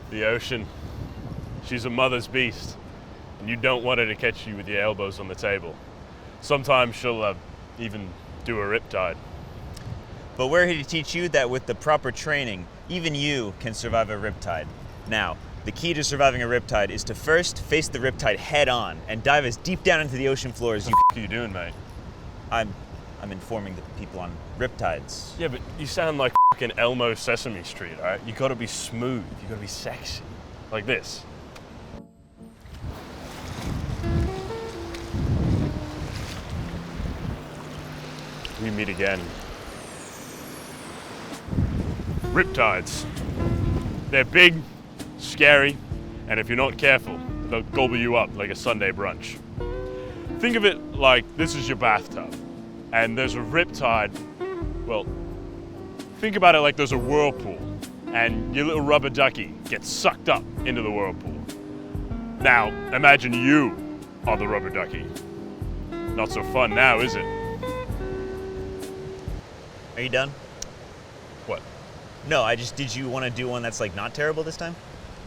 The ocean, she's a mother's beast, and you don't want her to catch you with your elbows on the table. Sometimes she'll even do a riptide. But we're here to teach you that with the proper training, even you can survive a riptide. Now, the key to surviving a riptide is to first face the riptide head on and dive as deep down into the ocean floor as you What are you doing, mate? I'm informing the people on riptides. Yeah, but you sound like fucking Elmo Sesame Street, alright? You gotta be smooth, you gotta be sexy. Like this. We meet again. Riptides. They're big, scary, and if you're not careful, they'll gobble you up like a Sunday brunch. Think of it like this is your bathtub, and there's a riptide. Well, think about it like there's a whirlpool, and your little rubber ducky gets sucked up into the whirlpool. Now, imagine you are the rubber ducky. Not so fun now, is it? Are you done? What? No, did you want to do one that's like not terrible this time?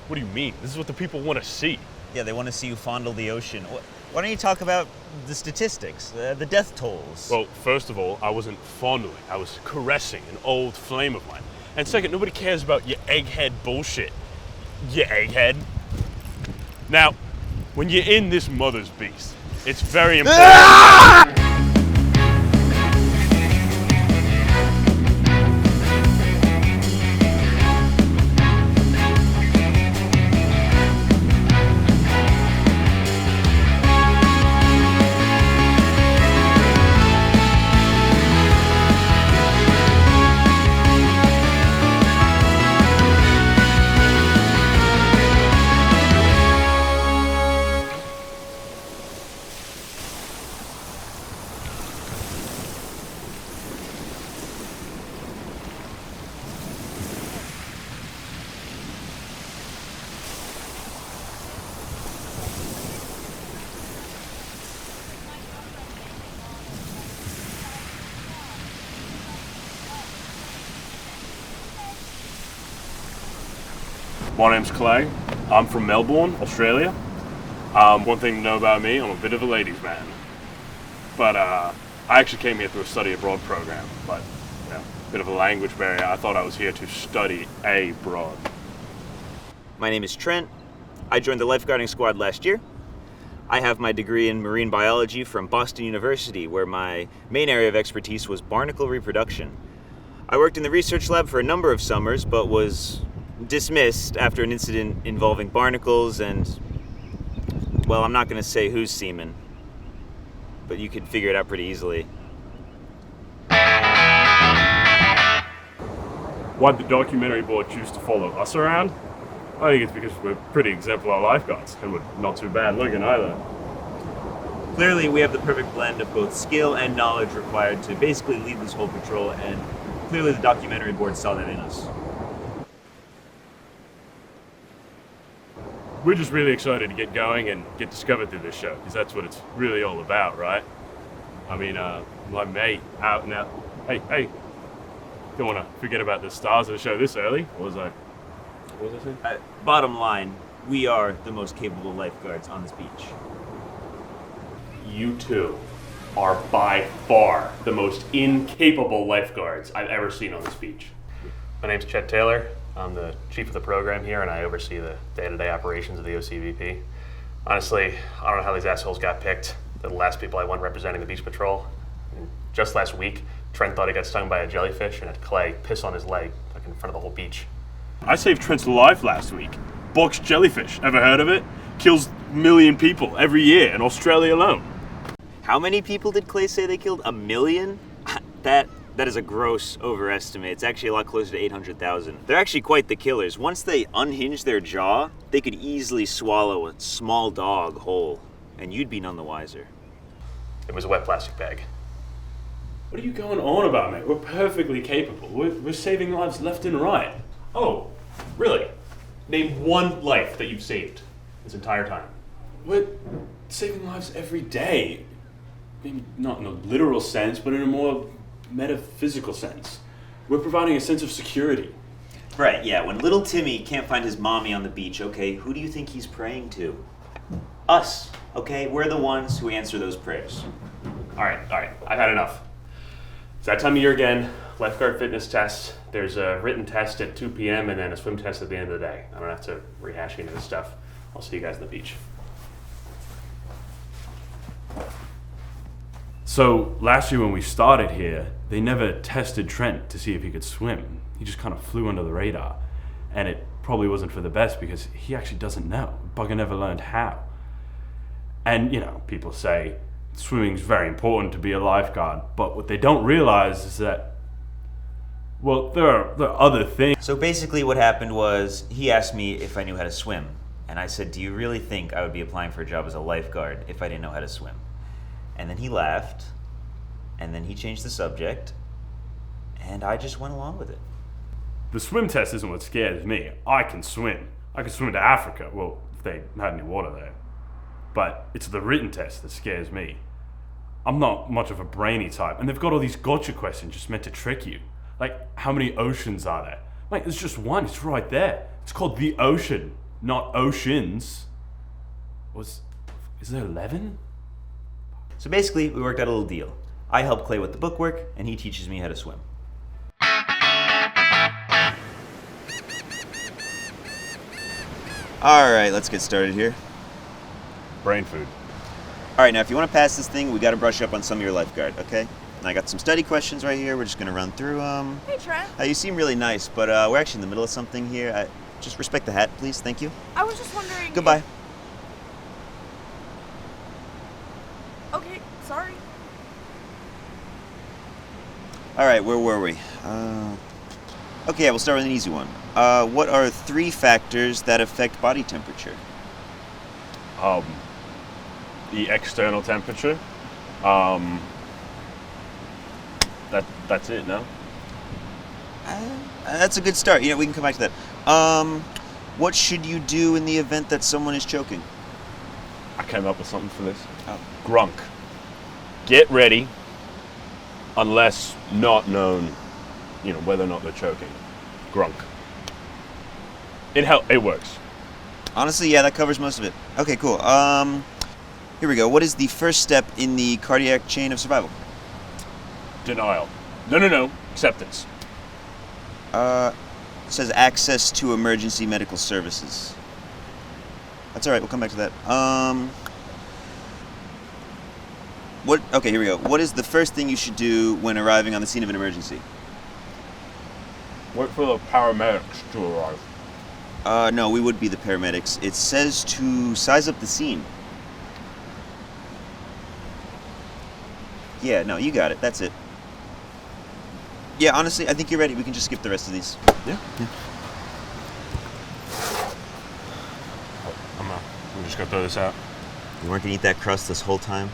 What do you mean? This is what the people want to see. Yeah, they want to see you fondle the ocean. Why don't you talk about the statistics, the death tolls? Well, first of all, I wasn't fondling. I was caressing an old flame of mine. And second, nobody cares about your egghead bullshit. You egghead. Now, when you're in this mother's beast, it's very important. My name's Clay. I'm from Melbourne, Australia. One thing to know about me, I'm a bit of a ladies' man. But I actually came here through a study abroad program. But, you know, a bit of a language barrier. I thought I was here to study abroad. My name is Trent. I joined the lifeguarding squad last year. I have my degree in marine biology from Boston University, where my main area of expertise was barnacle reproduction. I worked in the research lab for a number of summers, but was dismissed after an incident involving barnacles and, well, I'm not going to say whose semen, but you could figure it out pretty easily. Why'd the documentary board choose to follow us around? I think it's because we're pretty exemplar lifeguards, and we're not too bad looking either. Clearly, we have the perfect blend of both skill and knowledge required to basically lead this whole patrol, and clearly the documentary board saw that in us. We're just really excited to get going and get discovered through this show, because that's what it's really all about, right? I mean, my mate out now. Hey, don't want to forget about the stars of the show this early. What was I saying? Bottom line, we are the most capable lifeguards on this beach. You two are by far the most incapable lifeguards I've ever seen on this beach. My name's Chet Taylor. I'm the chief of the program here, and I oversee the day-to-day operations of the OCBP. Honestly, I don't know how these assholes got picked. They're the last people I want representing the beach patrol. And just last week, Trent thought he got stung by a jellyfish and had Clay piss on his leg, like in front of the whole beach. I saved Trent's life last week. Box jellyfish, ever heard of it? Kills a million people every year in Australia alone. How many people did Clay say they killed? 1 million? That is a gross overestimate. It's actually a lot closer to 800,000. They're actually quite the killers. Once they unhinge their jaw, they could easily swallow a small dog whole, and you'd be none the wiser. It was a wet plastic bag. What are you going on about, mate? We're perfectly capable. We're saving lives left and right. Oh, really? Name one life that you've saved this entire time. We're saving lives every day. Maybe not in a literal sense, but in a more metaphysical sense. We're providing a sense of security. Right, yeah, when little Timmy can't find his mommy on the beach, okay, who do you think he's praying to? Us, okay? We're the ones who answer those prayers. All right, I've had enough. It's that time of year again, lifeguard fitness test. There's a written test at 2 p.m. and then a swim test at the end of the day. I don't have to rehash any of this stuff. I'll see you guys on the beach. So last year when we started here, they never tested Trent to see if he could swim. He just kind of flew under the radar. And it probably wasn't for the best because he actually doesn't know. Bugger never learned how. And, you know, people say swimming's very important to be a lifeguard, but what they don't realize is that, well, there are other things. So basically what happened was he asked me if I knew how to swim. And I said, do you really think I would be applying for a job as a lifeguard if I didn't know how to swim? And then he laughed, and then he changed the subject, and I just went along with it. The swim test isn't what scares me. I can swim. I can swim to Africa, well, if they had any water there. But it's the written test that scares me. I'm not much of a brainy type, and they've got all these gotcha questions just meant to trick you. Like, how many oceans are there? Like, there's just one, it's right there. It's called the ocean, not oceans. Is there 11? So basically, we worked out a little deal. I help Clay with the bookwork, and he teaches me how to swim. All right, let's get started here. Brain food. All right, now if you want to pass this thing, we got to brush up on some of your lifeguard, okay? And I got some study questions right here. We're just going to run through them. Hey, Trent. You seem really nice, but we're actually in the middle of something here. Just respect the hat, please. Thank you. I was just wondering... Goodbye. Okay, sorry. All right, where were we? Okay, yeah, we'll start with an easy one. What are 3 factors that affect body temperature? The external temperature. That's it, no? That's a good start. You know, we can come back to that. What should you do in the event that someone is choking? I came up with something for this. Oh. Grunk. Get ready, unless not known, you know, whether or not they're choking. Grunk. It works. Honestly, yeah, that covers most of it. Okay, cool. Here we go. What is the first step in the cardiac chain of survival? Denial. No. Acceptance. It says access to emergency medical services. That's all right. We'll come back to that. Okay, here we go. What is the first thing you should do when arriving on the scene of an emergency? Wait for the paramedics to arrive. No, we would be the paramedics. It says to size up the scene. Yeah, no, you got it. That's it. Yeah, honestly, I think you're ready. We can just skip the rest of these. Yeah. I'm just gonna throw this out. You weren't gonna eat that crust this whole time?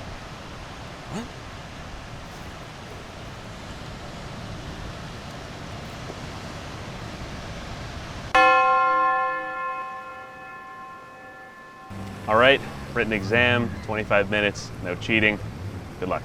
What? All right, written exam, 25 minutes, no cheating. Good luck.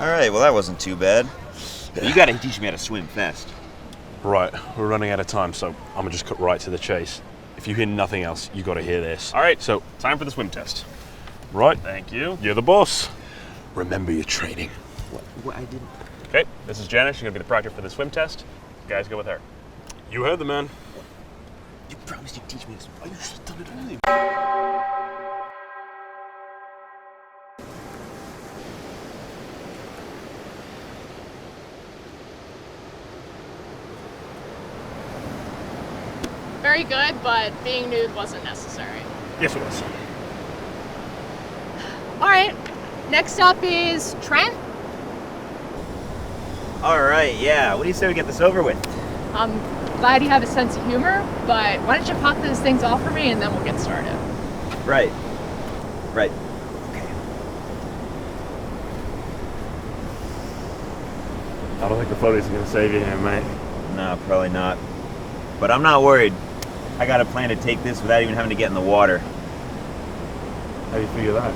All right, well, that wasn't too bad. You gotta teach me how to swim fast. Right, we're running out of time, so I'm gonna just cut right to the chase. If you hear nothing else, you gotta hear this. All right, so time for the swim test. Right? Thank you. You're the boss. Remember your training. What I didn't... Okay, this is Janice. She's gonna be the proctor for the swim test. You guys go with her. You heard the man. You promised you'd teach me to swim. You should have done it earlier. very good, but being nude wasn't necessary. Yes, it was. All right, next up is Trent. All right, yeah. What do you say we get this over with? I'm glad you have a sense of humor, but why don't you pop those things off for me and then we'll get started. Right. Right. Okay. I don't think the photos are gonna save you here, mate. No, probably not. But I'm not worried. I got a plan to take this without even having to get in the water. How do you figure that?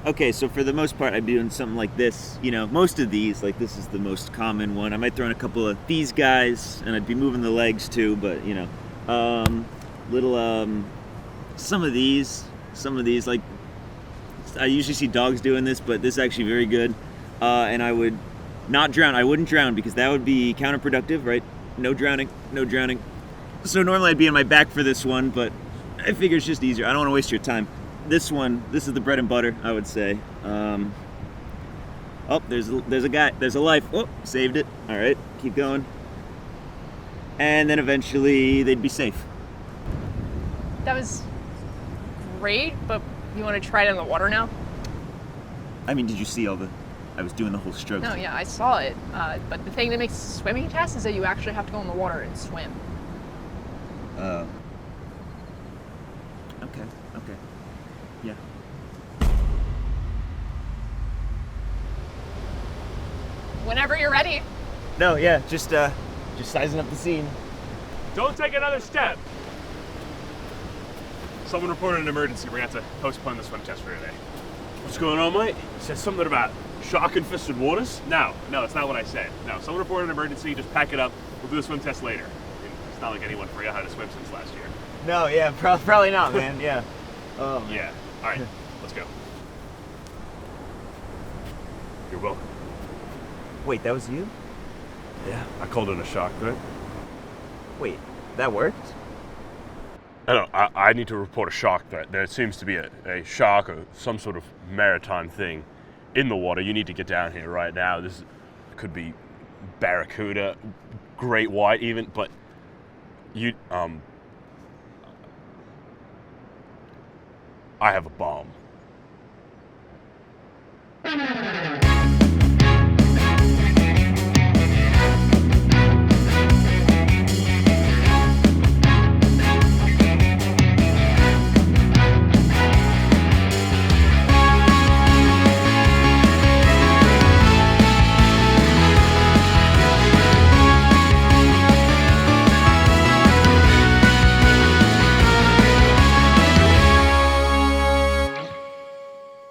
Okay, so for the most part, I'd be doing something like this. You know, most of these, like this is the most common one. I might throw in a couple of these guys, and I'd be moving the legs too, but you know, some of these, like, I usually see dogs doing this, but this is actually very good. And I would not drown. I wouldn't drown because that would be counterproductive, right? No drowning, no drowning. So normally I'd be on my back for this one, but I figure it's just easier. I don't want to waste your time. This one, this is the bread and butter, I would say. Oh, there's a guy, there's a life. Oh, saved it. All right, keep going. And then eventually they'd be safe. That was great, but you want to try it in the water now? I mean, did you see I was doing the whole stroke. No, yeah, I saw it. But the thing that makes a swimming test is that you actually have to go in the water and swim. Okay. Yeah. Whenever you're ready. No, yeah, just sizing up the scene. Don't take another step. Someone reported an emergency. We're gonna have to postpone the swim test for today. What's going on, mate? You said something about shark-infested waters? No, that's not what I said. No, someone reported an emergency. Just pack it up. We'll do the swim test later. I mean, it's not like anyone forgot how to swim since last year. No, yeah, probably not, man. Yeah. Yeah. All right, let's go. You're welcome. Wait, that was you? Yeah, I called it a shark threat. Wait, that worked? I need to report a shark threat. There seems to be a shark or some sort of maritime thing in the water. You need to get down here right now. This could be barracuda, great white even, but you, I have a bomb.